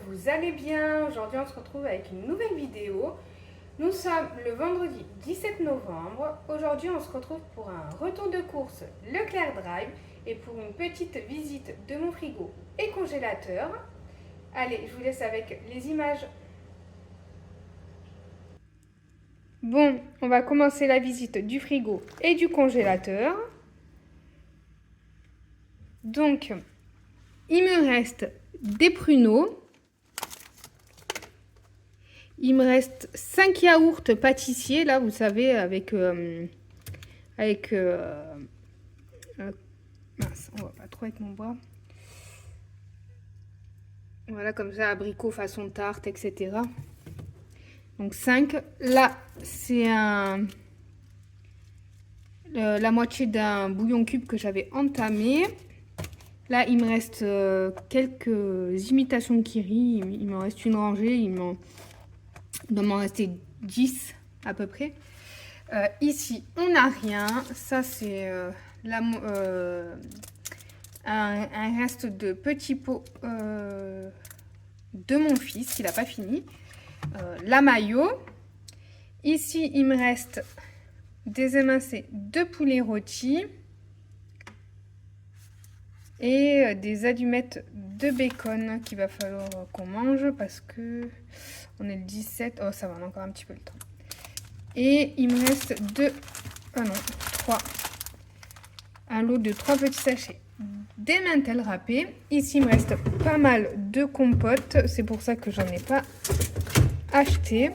vous allez bien. Aujourd'hui, on se retrouve avec une nouvelle vidéo. Nous sommes le vendredi 17 novembre. Aujourd'hui, on se retrouve pour un retour de course Leclerc Drive et pour une petite visite de mon frigo et congélateur. Allez, je vous laisse avec les images. Bon, on va commencer la visite du frigo et du congélateur. Donc, il me reste des pruneaux. Il me reste 5 yaourts pâtissiers, là, vous savez, avec... mince, on va pas trop avec mon bras. Voilà, comme ça, abricot façon tarte, etc. Donc 5. Là, c'est la moitié d'un bouillon cube que j'avais entamé. Là, il me reste quelques imitations de Kiri. Il me reste une rangée. Il doit m'en rester 10 à peu près. Ici, on n'a rien. Ça, c'est un reste de petits pots de mon fils qui n'a pas fini. La mayo. Ici, il me reste des émincés de poulet rôti et des allumettes de bacon qu'il va falloir qu'on mange parce que on est le 17. Oh, ça va, on a encore un petit peu le temps. Et il me reste 3. Un lot de 3 petits sachets d'emmental râpé. Ici, il me reste pas mal de compotes. C'est pour ça que j'en ai pas acheté.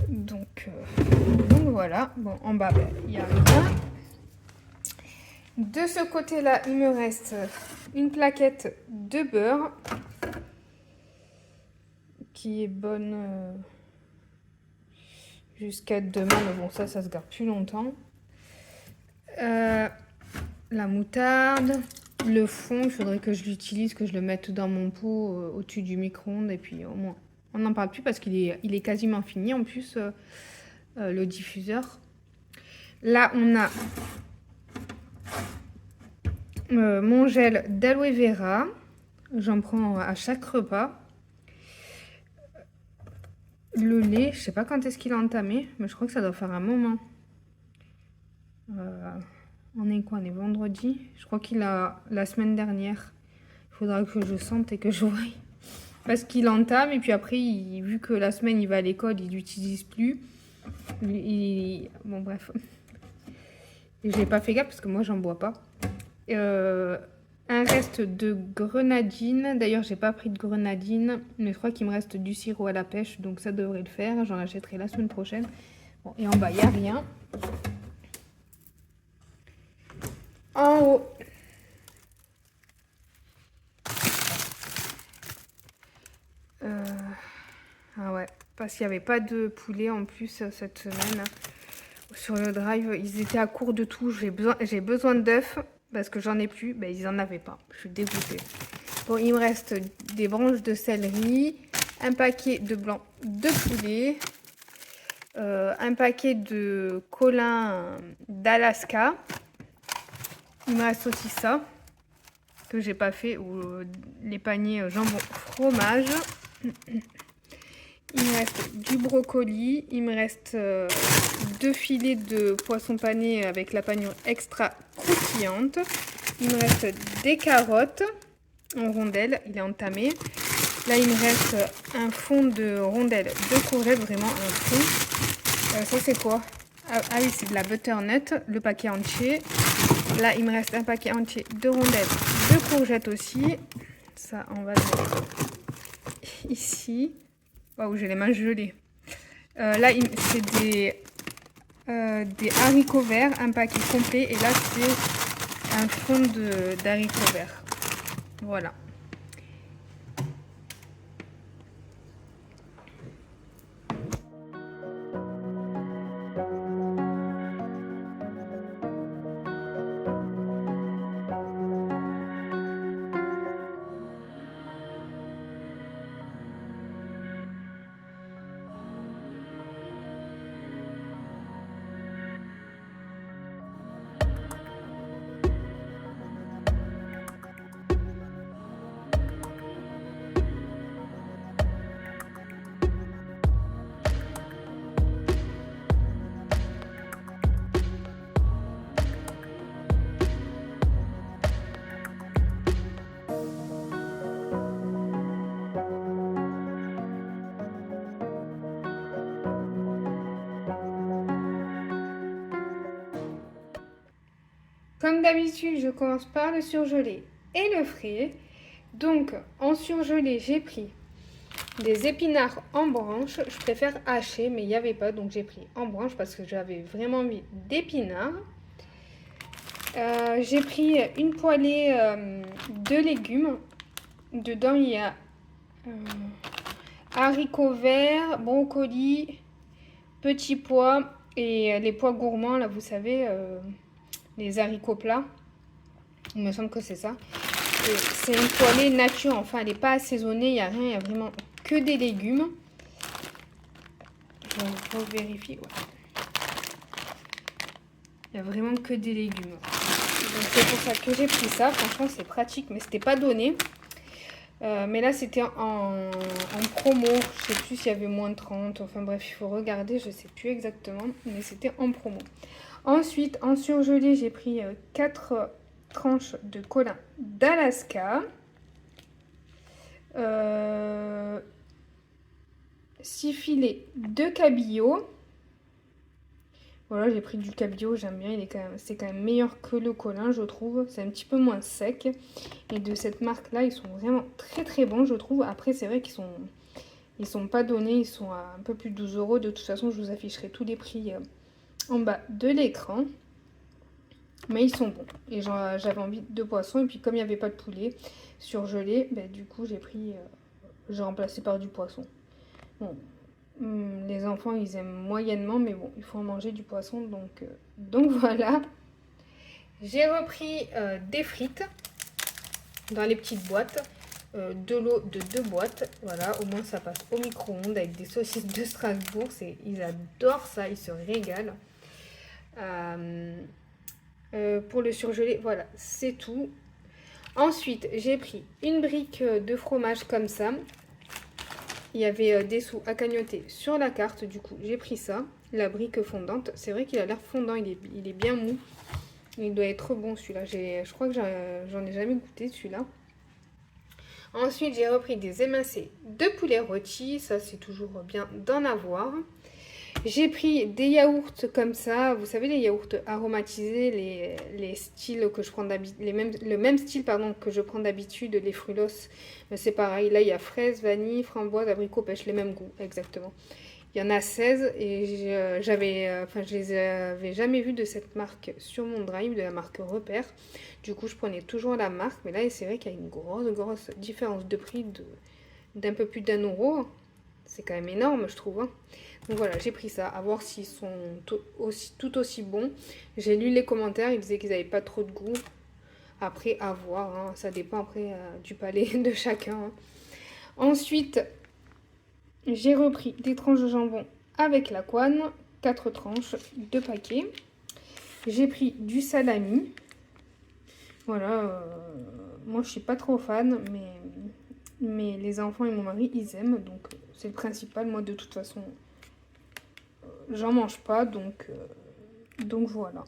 Donc voilà. Bon, en bas, il n'y a rien. De ce côté-là, il me reste une plaquette de beurre qui est bonne jusqu'à demain. Mais bon, ça se garde plus longtemps. La moutarde, le fond, il faudrait que je l'utilise, que je le mette dans mon pot au-dessus du micro-ondes. Et puis au moins, on n'en parle plus parce qu'il est quasiment fini. En plus, le diffuseur. Là, on a mon gel d'aloe vera. J'en prends à chaque repas. Le lait, je sais pas quand est-ce qu'il a entamé, mais je crois que ça doit faire un moment. On est quoi? On est vendredi. Je crois qu'il a la semaine dernière. Il faudra que je sente et que je voie. Parce qu'il entame et puis après, vu que la semaine il va à l'école, il l'utilise plus. Bon bref. Et j'ai pas fait gaffe parce que moi j'en bois pas. Un reste de grenadine. D'ailleurs, j'ai pas pris de grenadine, mais je crois qu'il me reste du sirop à la pêche, donc ça devrait le faire. J'en achèterai la semaine prochaine. Bon, et en bas, il n'y a rien. En haut, ah ouais, parce qu'il n'y avait pas de poulet en plus cette semaine. Sur le drive, ils étaient à court de tout. J'ai besoin d'œufs parce que j'en ai plus. Ben, ils en avaient pas. Je suis dégoûtée. Bon, il me reste des branches de céleri, un paquet de blanc de poulet, un paquet de colin d'Alaska. Il me reste aussi ça que j'ai pas fait, ou les paniers jambon fromage. Il me reste du brocoli, il me reste 2 filets de poisson pané avec la panure extra croustillante. Il me reste des carottes en rondelles, il est entamé. Là, il me reste un fond de rondelles de courgettes, vraiment un fond. Ça, c'est quoi? Ah oui, c'est de la butternut, le paquet entier. Là, il me reste un paquet entier de rondelles de courgettes aussi. Ça, on va le mettre ici. Waouh, j'ai les mains gelées. Là, c'est des haricots verts, un paquet complet. Et là, c'est un fond d'haricots verts. Voilà. Comme d'habitude, je commence par le surgelé et le frais. Donc, en surgelé, j'ai pris des épinards en branches. Je préfère hacher, mais il n'y avait pas, donc j'ai pris en branches parce que j'avais vraiment envie d'épinards. J'ai pris une poêlée de légumes. Dedans, il y a haricots verts, brocolis, petits pois et les pois gourmands, là, vous savez, les haricots plats. Il me semble que c'est ça. C'est une poêlée nature, enfin, elle n'est pas assaisonnée, il n'y a rien, il y a vraiment que des légumes. Je vérifie. Ouais. Il n'y a vraiment que des légumes. Donc c'est pour ça que j'ai pris ça. Franchement, c'est pratique, mais c'était pas donné. Mais là, c'était en promo. Je sais plus s'il y avait moins de 30. Enfin bref, il faut regarder. Je sais plus exactement. Mais c'était en promo. Ensuite, en surgelé, j'ai pris 4 tranches de colin d'Alaska. 6 filets de cabillaud. Voilà, j'ai pris du cabillaud, j'aime bien, c'est quand même meilleur que le colin, je trouve. C'est un petit peu moins sec. Et de cette marque-là, ils sont vraiment très très bons, je trouve. Après, c'est vrai ils sont pas donnés, ils sont à un peu plus de 12 euros. De toute façon, je vous afficherai tous les prix en bas de l'écran. Mais ils sont bons. Et j'avais envie de poisson. Et puis, comme il n'y avait pas de poulet surgelé, ben, du coup, j'ai remplacé par du poisson. Bon. Les enfants, ils aiment moyennement, mais bon, il faut en manger du poisson, donc voilà. J'ai repris des frites dans les petites boîtes, de l'eau de 2 boîtes, voilà, au moins ça passe au micro-ondes avec des saucisses de Strasbourg, ils adorent ça, ils se régalent. Pour le surgelé, voilà, c'est tout. Ensuite, j'ai pris une brique de fromage comme ça. Il y avait des sous à cagnoter sur la carte, du coup j'ai pris ça, la brique fondante. C'est vrai qu'il a l'air fondant, il est bien mou. Il doit être bon celui-là, je crois que j'en ai jamais goûté celui-là. Ensuite j'ai repris des émincés de poulet rôti, ça c'est toujours bien d'en avoir. J'ai pris des yaourts comme ça, vous savez les yaourts aromatisés, les styles que je prends d'habitude, le même style pardon que je prends d'habitude, les Frulos, c'est pareil, là il y a fraise, vanille, framboise, abricot, pêche, les mêmes goûts exactement. Il y en a 16 et je les avais jamais vus de cette marque sur mon drive, de la marque Repère. Du coup je prenais toujours la marque, mais là c'est vrai qu'il y a une grosse différence de prix d'un peu plus d'1 euro. C'est quand même énorme, je trouve. Hein. Donc voilà, j'ai pris ça, à voir s'ils sont tout aussi bons. J'ai lu les commentaires, ils disaient qu'ils n'avaient pas trop de goût. Après, à voir, hein. Ça dépend après du palais de chacun. Hein. Ensuite, j'ai repris des tranches de jambon avec la couenne, 4 tranches, 2 paquets. J'ai pris du salami. Voilà, moi je suis pas trop fan, mais les enfants et mon mari, ils aiment, donc c'est le principal. Moi, de toute façon, j'en mange pas, donc voilà.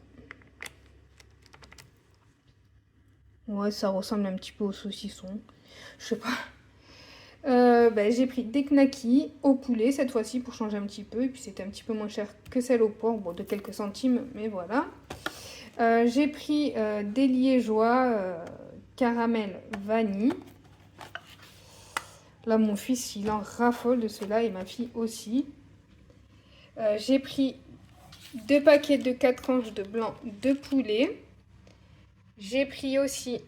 Ouais, ça ressemble un petit peu au saucisson. Je sais pas. J'ai pris des knackis au poulet cette fois-ci pour changer un petit peu. Et puis c'était un petit peu moins cher que celle au porc, bon, de quelques centimes, mais voilà. J'ai pris des liégeois caramel vanille. Là, mon fils, il en raffole de cela et ma fille aussi. J'ai pris 2 paquets de 4 tranches de blanc de poulet. J'ai pris aussi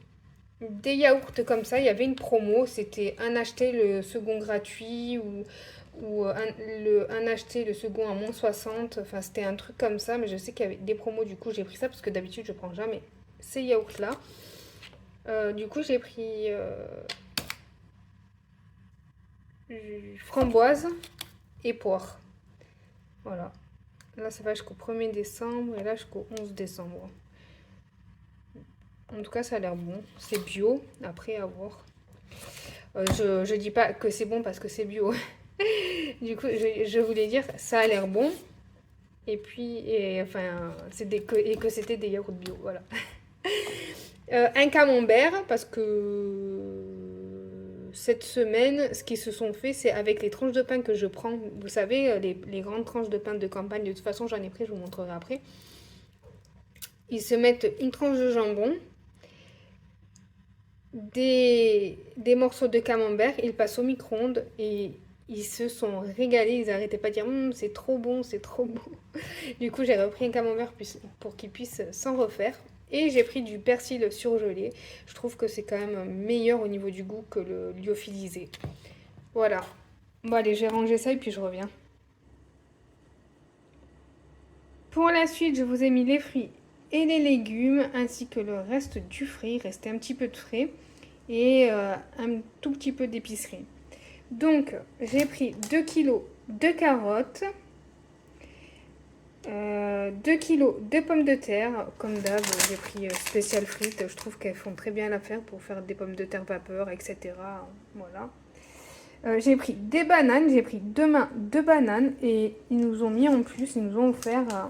des yaourts comme ça. Il y avait une promo. C'était un acheté, le second gratuit ou un acheté, le second à moins 60. Enfin, c'était un truc comme ça. Mais je sais qu'il y avait des promos. Du coup, j'ai pris ça parce que d'habitude, je prends jamais ces yaourts-là. Du coup, j'ai pris framboise et poire. Voilà. Là, ça va jusqu'au 1er décembre et là jusqu'au 11 décembre. En tout cas, ça a l'air bon. C'est bio. Après, à voir. Je dis pas que c'est bon parce que c'est bio. Du coup, je voulais dire, ça a l'air bon. Et puis, que c'était des yaourts bio. Voilà. Un camembert parce que cette semaine, ce qu'ils se sont fait, c'est avec les tranches de pain que je prends. Vous savez, les grandes tranches de pain de campagne. De toute façon, j'en ai pris, je vous montrerai après. ils se mettent une tranche de jambon, des morceaux de camembert, ils passent au micro-ondes et ils se sont régalés. Ils n'arrêtaient pas de dire c'est trop bon, c'est trop bon. Du coup, j'ai repris un camembert pour qu'ils puissent s'en refaire. Et j'ai pris du persil surgelé. Je trouve que c'est quand même meilleur au niveau du goût que le lyophilisé. Voilà. Bon, allez, j'ai rangé ça et puis je reviens. Pour la suite, je vous ai mis les fruits et les légumes ainsi que le reste du frais. Il restait un petit peu de frais et un tout petit peu d'épicerie. Donc, j'ai pris 2 kilos de carottes, 2 kilos de pommes de terre. Comme d'hab, j'ai pris spécial frites. Je trouve qu'elles font très bien l'affaire pour faire des pommes de terre vapeur, etc. Voilà. J'ai pris des bananes. J'ai pris 2 mains de bananes. Et ils nous ont mis en plus, ils nous ont offert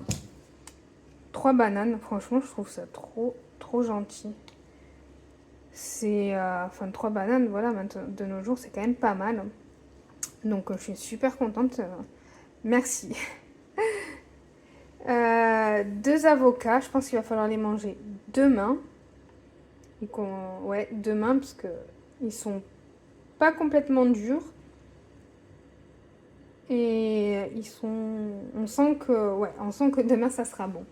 3 bananes. Franchement, je trouve ça trop gentil. C'est... enfin, 3 bananes, voilà, de nos jours, c'est quand même pas mal. Donc, je suis super contente. Merci. 2 avocats, je pense qu'il va falloir les manger demain. Ouais, demain, parce que ils sont pas complètement durs. Et ils sont... on sent que demain, ça sera bon.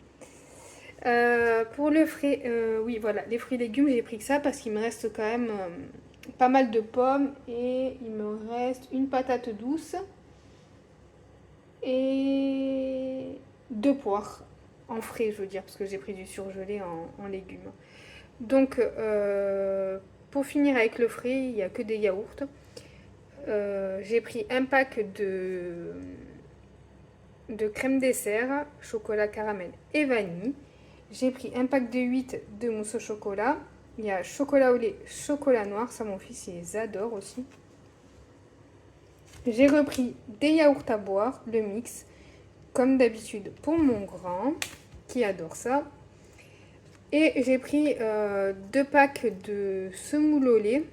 Pour le frais, oui, voilà, les fruits et légumes, j'ai pris que ça parce qu'il me reste quand même pas mal de pommes et il me reste une patate douce et 2 poires en frais, je veux dire, parce que j'ai pris du surgelé en légumes. Donc, pour finir avec le frais, il n'y a que des yaourts. J'ai pris un pack de crème dessert, chocolat caramel et vanille. J'ai pris un pack de 8 de mousse au chocolat. Il y a chocolat au lait, chocolat noir. Ça, mon fils, il les adore aussi. J'ai repris des yaourts à boire, le mix, comme d'habitude pour mon grand, qui adore ça. Et j'ai pris 2 packs de semoule au lait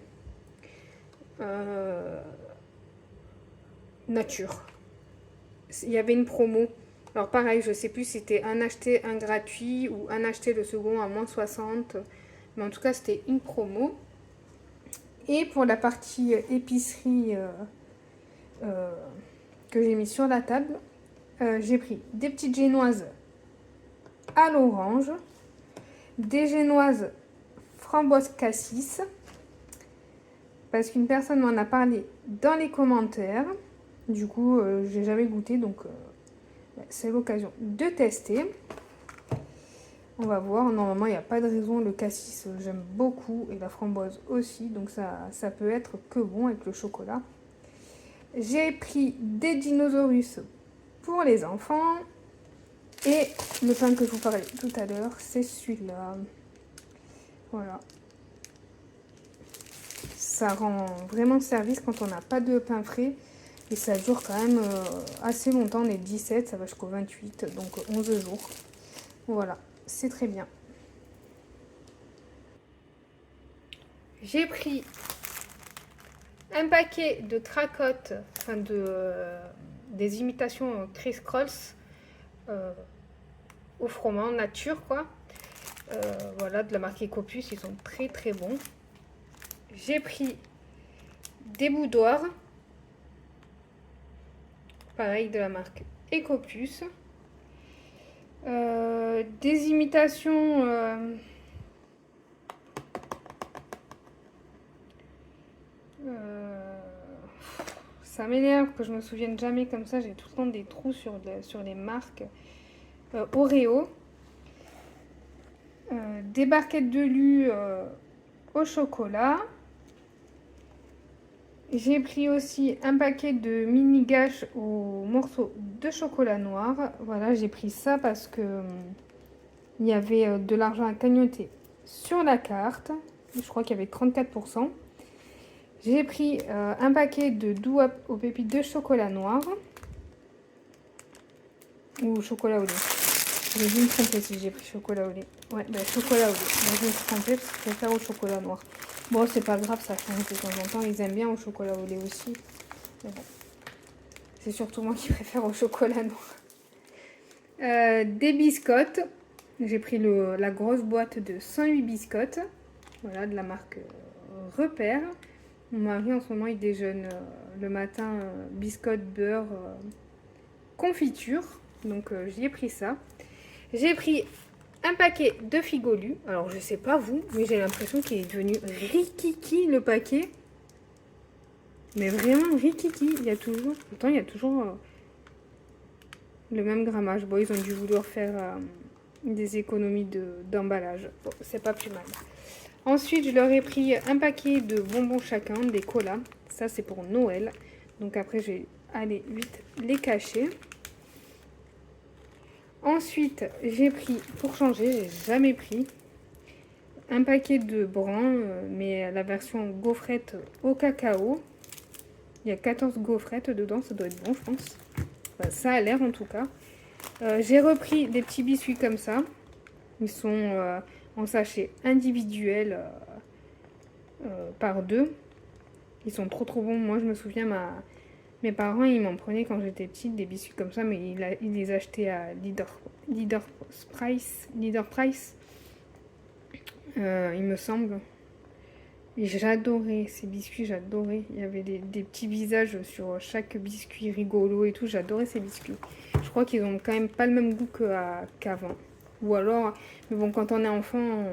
nature. Il y avait une promo. Alors pareil, je sais plus si c'était un acheté, un gratuit ou un acheté le second à moins 60. Mais en tout cas, c'était une promo. Et pour la partie épicerie que j'ai mis sur la table, j'ai pris des petites génoises à l'orange, des génoises framboise cassis, parce qu'une personne m'en a parlé dans les commentaires. Du coup, j'ai jamais goûté, donc c'est l'occasion de tester. On va voir. Normalement, il n'y a pas de raison. Le cassis, j'aime beaucoup. Et la framboise aussi. Donc, ça peut être que bon avec le chocolat. J'ai pris des dinosaures pour les enfants. Et le pain que je vous parlais tout à l'heure, c'est celui-là. Voilà. Ça rend vraiment service quand on n'a pas de pain frais. Et ça dure quand même assez longtemps. On est 17, ça va jusqu'au 28, donc 11 jours. Voilà, c'est très bien. J'ai pris un paquet de cracottes, enfin des imitations Chris Crolls au froment nature, quoi. Voilà, de la marque Ecopus, ils sont très bons. J'ai pris des boudoirs. Pareil, de la marque Ecopus. Des imitations ça m'énerve que je me souvienne jamais comme ça. J'ai tout le temps des trous sur les marques. Oreo. Des barquettes de lu au chocolat. J'ai pris aussi un paquet de mini gâches aux morceaux de chocolat noir. Voilà, j'ai pris ça parce que il y avait de l'argent à cagnoter sur la carte. Je crois qu'il y avait 34%. J'ai pris un paquet de doux aux pépites de chocolat noir. Ou chocolat au lait. J'ai dû me tromper si j'ai pris chocolat au lait. Ouais, ben chocolat au lait. Donc, je me suis trompée parce que je préfère au chocolat noir. Bon, c'est pas grave, ça change de temps en temps. Ils aiment bien au chocolat au lait aussi. Mais bon. C'est surtout moi qui préfère au chocolat noir. Des biscottes. J'ai pris la grosse boîte de 108 biscottes. Voilà, de la marque Repère. Mon mari, en ce moment, il déjeune le matin biscottes, beurre, confiture. Donc, j'y ai pris ça. J'ai pris un paquet de Figolu. Alors, je sais pas vous, mais j'ai l'impression qu'il est devenu rikiki le paquet. Mais vraiment rikiki. Il y a toujours... Pourtant, il y a toujours le même grammage. Bon, ils ont dû vouloir faire des économies d'emballage. Bon, c'est pas plus mal. Ensuite, je leur ai pris un paquet de bonbons chacun, des colas. Ça, c'est pour Noël. Donc après, je vais aller vite les cacher. Ensuite, j'ai pris, pour changer, j'ai jamais pris, un paquet de Bran, mais la version gaufrette au cacao. Il y a 14 gaufrettes dedans, ça doit être bon, je pense. Enfin, ça a l'air en tout cas. J'ai repris des petits biscuits comme ça. Ils sont en sachet individuel par deux. Ils sont trop bons. Moi, je me souviens, mes parents, ils m'en prenaient quand j'étais petite, des biscuits comme ça, mais ils les achetaient à Leader Price, il me semble. Et j'adorais ces biscuits, j'adorais. Il y avait des petits visages sur chaque biscuit rigolo et tout. J'adorais ces biscuits. Je crois qu'ils ont quand même pas le même goût qu'avant. Ou alors, mais bon, quand on est enfant,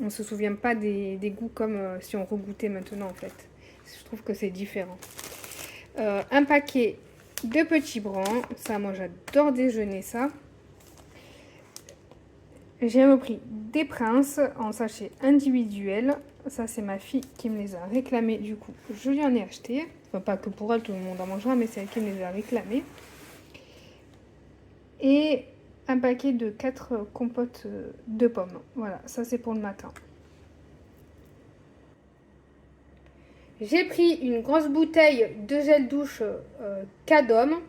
on se souvient pas des goûts comme si on regoûtait maintenant en fait. Je trouve que c'est différent. Un paquet de petits brans. Ça, moi, j'adore déjeuner ça. J'ai repris des princes en sachet individuel. Ça, c'est ma fille qui me les a réclamés. Du coup, je lui en ai acheté. Enfin, pas que pour elle, tout le monde en mangera, mais c'est elle qui me les a réclamés. Et un paquet de 4 compotes de pommes. Voilà, ça, c'est pour le matin. J'ai pris une grosse bouteille de gel douche Cadom.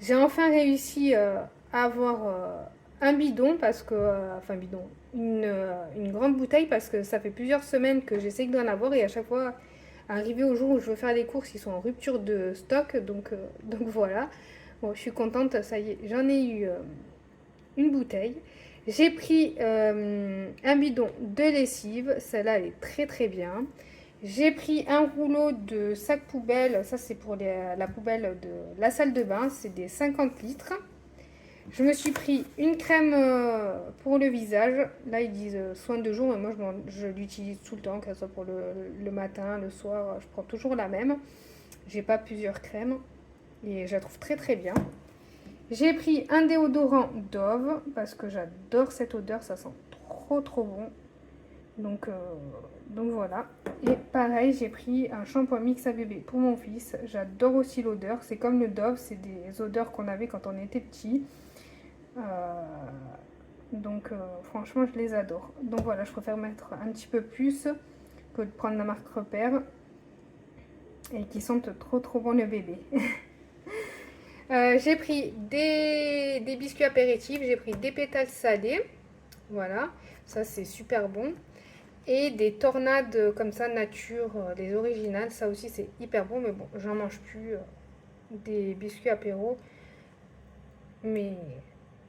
J'ai enfin réussi à avoir un bidon parce que, enfin bidon, une grande bouteille parce que ça fait plusieurs semaines que j'essaie d'en avoir et à chaque fois, arrivé au jour où je veux faire des courses, ils sont en rupture de stock, donc voilà. Bon, je suis contente, ça y est, j'en ai eu une bouteille. J'ai pris un bidon de lessive, celle-là elle est très bien. J'ai pris un rouleau de sac poubelle, ça c'est pour la poubelle de la salle de bain, c'est des 50 litres. Je me suis pris une crème pour le visage. Là, ils disent soin de jour, mais moi, je l'utilise tout le temps, que ce soit pour le matin, le soir. Je prends toujours la même. J'ai pas plusieurs crèmes et je la trouve très bien. J'ai pris un déodorant Dove parce que j'adore cette odeur, ça sent trop bon. Donc voilà. Et pareil, j'ai pris un shampoing mix à bébé pour mon fils. J'adore aussi l'odeur. C'est comme le Dove, c'est des odeurs qu'on avait quand on était petit. Franchement je les adore. Donc voilà, je préfère mettre un petit peu plus que de prendre la marque Repère et qui sentent trop bon le bébé. J'ai pris des biscuits apéritifs, j'ai pris des pétales salés, voilà, ça c'est super bon, et des tornades comme ça nature, les originales, ça aussi c'est hyper bon, mais bon, j'en mange plus des biscuits apéro, mais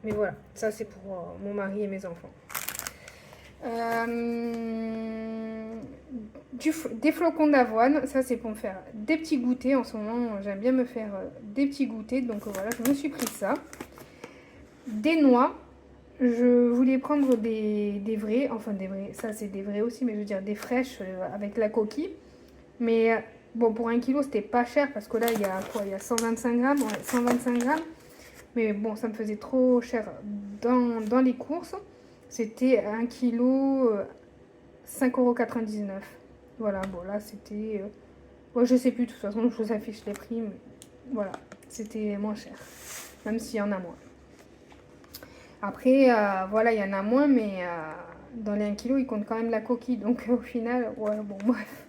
voilà, ça c'est pour mon mari et mes enfants. Des flocons d'avoine, ça c'est pour me faire des petits goûters. En ce moment, j'aime bien me faire des petits goûters, donc voilà, je me suis pris ça. Des noix, je voulais prendre des vrais, enfin des vrais, ça c'est des vrais aussi, mais je veux dire des fraîches avec la coquille. Mais bon, pour 1 kg, c'était pas cher parce que là, il y a quoi? Il y a 125 grammes, ouais, 125 grammes. Mais bon, ça me faisait trop cher dans les courses. C'était 1 kg, 5,99 €. Voilà, bon là c'était... Bon, je sais plus, de toute façon, je vous affiche les prix. Mais voilà, c'était moins cher. Même s'il y en a moins. Après, voilà, il y en a moins, mais dans les 1 kg, il compte quand même la coquille. Donc au final, ouais, bon, bref.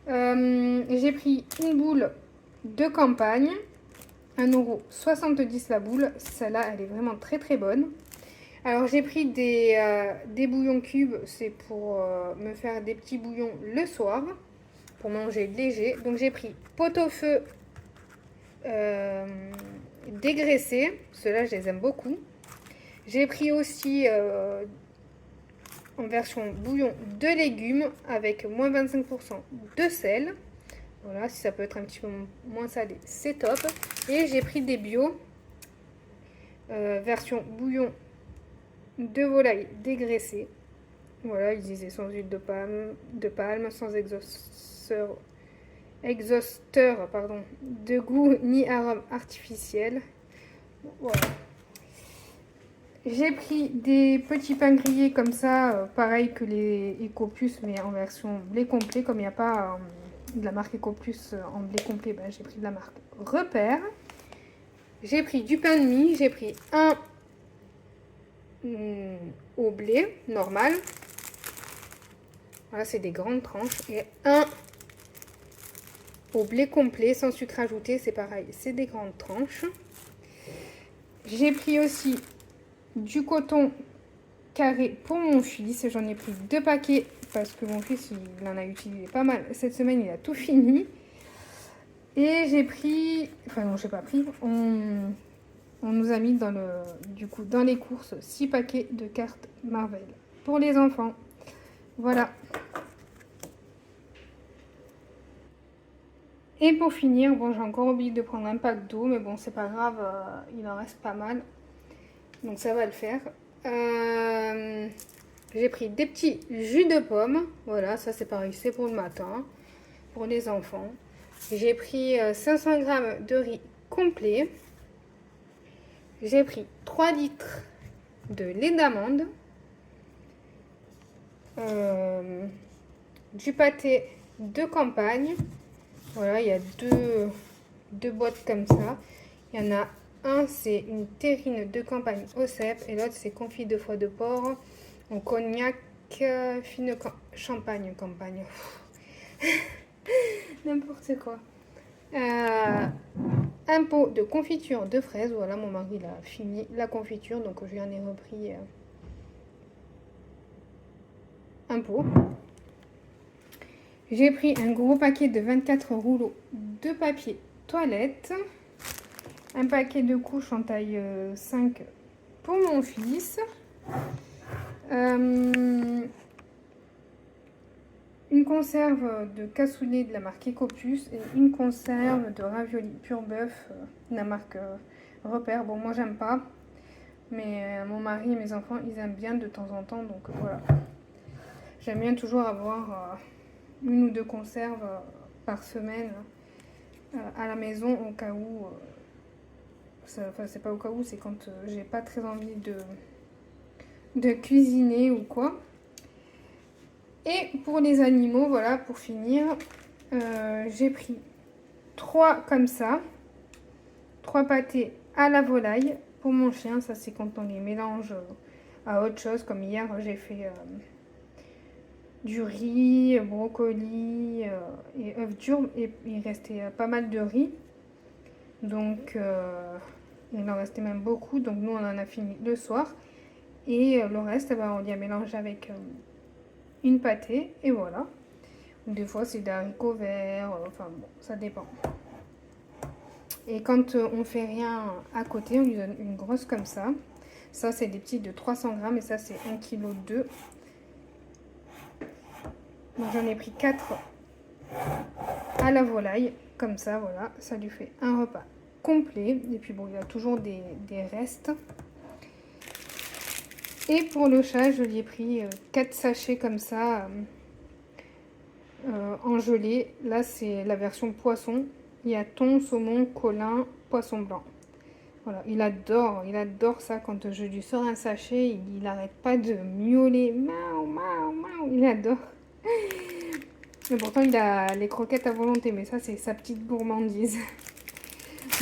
J'ai pris une boule de campagne. 1,70 € la boule. Celle-là, elle est vraiment très bonne. Alors, j'ai pris des bouillons cubes. C'est pour me faire des petits bouillons le soir. Pour manger léger. Donc, j'ai pris pot-au-feu dégraissé. Ceux-là, je les aime beaucoup. J'ai pris aussi en version bouillon de légumes avec moins 25% de sel. Voilà, si ça peut être un petit peu moins salé, c'est top. Et j'ai pris des bio, version bouillon de volaille dégraissée. Voilà, ils disaient sans huile de palme, sans exhausteur de goût ni arôme artificiel. Voilà. J'ai pris des petits pains grillés comme ça, pareil que les EcoPlus, mais en version blé complet. Comme il n'y a pas de la marque EcoPlus en blé complet, ben, j'ai pris de la marque Repère. J'ai pris du pain de mie, j'ai pris un au blé normal. Voilà, c'est des grandes tranches. Et un au blé complet, sans sucre ajouté, c'est pareil, c'est des grandes tranches. J'ai pris aussi du coton carré pour mon fils. J'en ai pris 2 paquets parce que mon fils, il en a utilisé pas mal. Cette semaine, il a tout fini. Et j'ai pris... Enfin non, j'ai pas pris. On nous a mis dans les courses 6 paquets de cartes Marvel pour les enfants. Voilà. Et pour finir, bon, j'ai encore oublié de prendre un pack d'eau, mais bon, c'est pas grave, il en reste pas mal. Donc ça va le faire. J'ai pris des petits jus de pomme. Voilà, ça c'est pareil, c'est pour le matin, pour les enfants. J'ai pris 500 g de riz complet. J'ai pris 3 litres de lait d'amande. Du pâté de campagne. Voilà, il y a deux boîtes comme ça. Il y en a un, c'est une terrine de campagne au cèpe. Et l'autre, c'est confit de foie de porc en cognac fine champagne campagne. N'importe quoi. Un pot de confiture de fraises. Voilà, mon mari il a fini la confiture, donc je lui en ai repris un pot. J'ai pris un gros paquet de 24 rouleaux de papier toilette. Un paquet de couches en taille 5 pour mon fils. Une conserve de cassoulet de la marque EcoPlus et une conserve de raviolis pur bœuf de la marque Repère. Bon, moi j'aime pas, mais mon mari et mes enfants ils aiment bien de temps en temps, donc voilà. J'aime bien toujours avoir une ou deux conserves par semaine à la maison au cas où. Enfin, c'est pas au cas où, c'est quand j'ai pas très envie de cuisiner ou quoi. Et pour les animaux, voilà, pour finir, j'ai pris 3 comme ça, 3 pâtés à la volaille pour mon chien. Ça, c'est quand on les mélange à autre chose, comme hier, j'ai fait du riz, brocoli et œufs durs, et il restait pas mal de riz. Donc, il en restait même beaucoup, donc nous, on en a fini le soir. Et le reste, on y a mélangé avec une pâtée, et voilà. Des fois, c'est des haricots verts, enfin bon, ça dépend. Et quand on fait rien à côté, on lui donne une grosse comme ça. Ça, c'est des petits de 300 grammes, et ça, c'est 1,2 kg. Donc, j'en ai pris 4 à la volaille, comme ça, voilà. Ça lui fait un repas complet. Et puis, bon, il y a toujours des restes. Et pour le chat, je lui ai pris 4 sachets comme ça, en gelée. Là, c'est la version poisson. Il y a thon, saumon, colin, poisson blanc. Voilà, il adore ça. Quand je lui sors un sachet, il n'arrête pas de miauler. Miaou, miaou, miaou, il adore. Mais pourtant, il a les croquettes à volonté, mais ça, c'est sa petite gourmandise.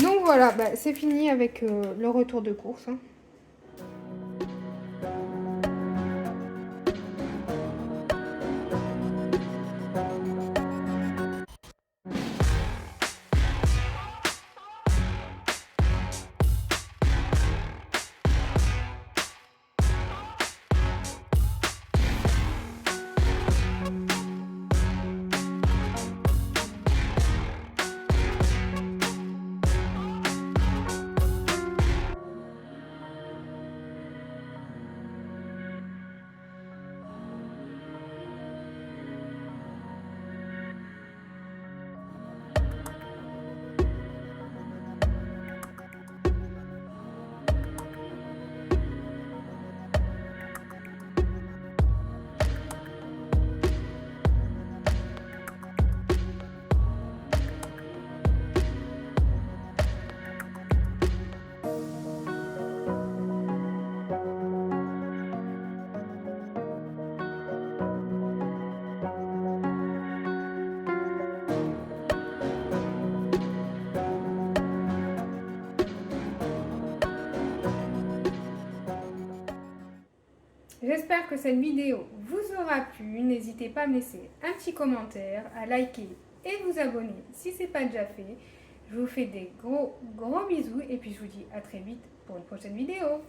Donc voilà, c'est fini avec le retour de course. Hein. J'espère que cette vidéo vous aura plu. N'hésitez pas à me laisser un petit commentaire, à liker et vous abonner si ce n'est pas déjà fait. Je vous fais des gros bisous et puis je vous dis à très vite pour une prochaine vidéo.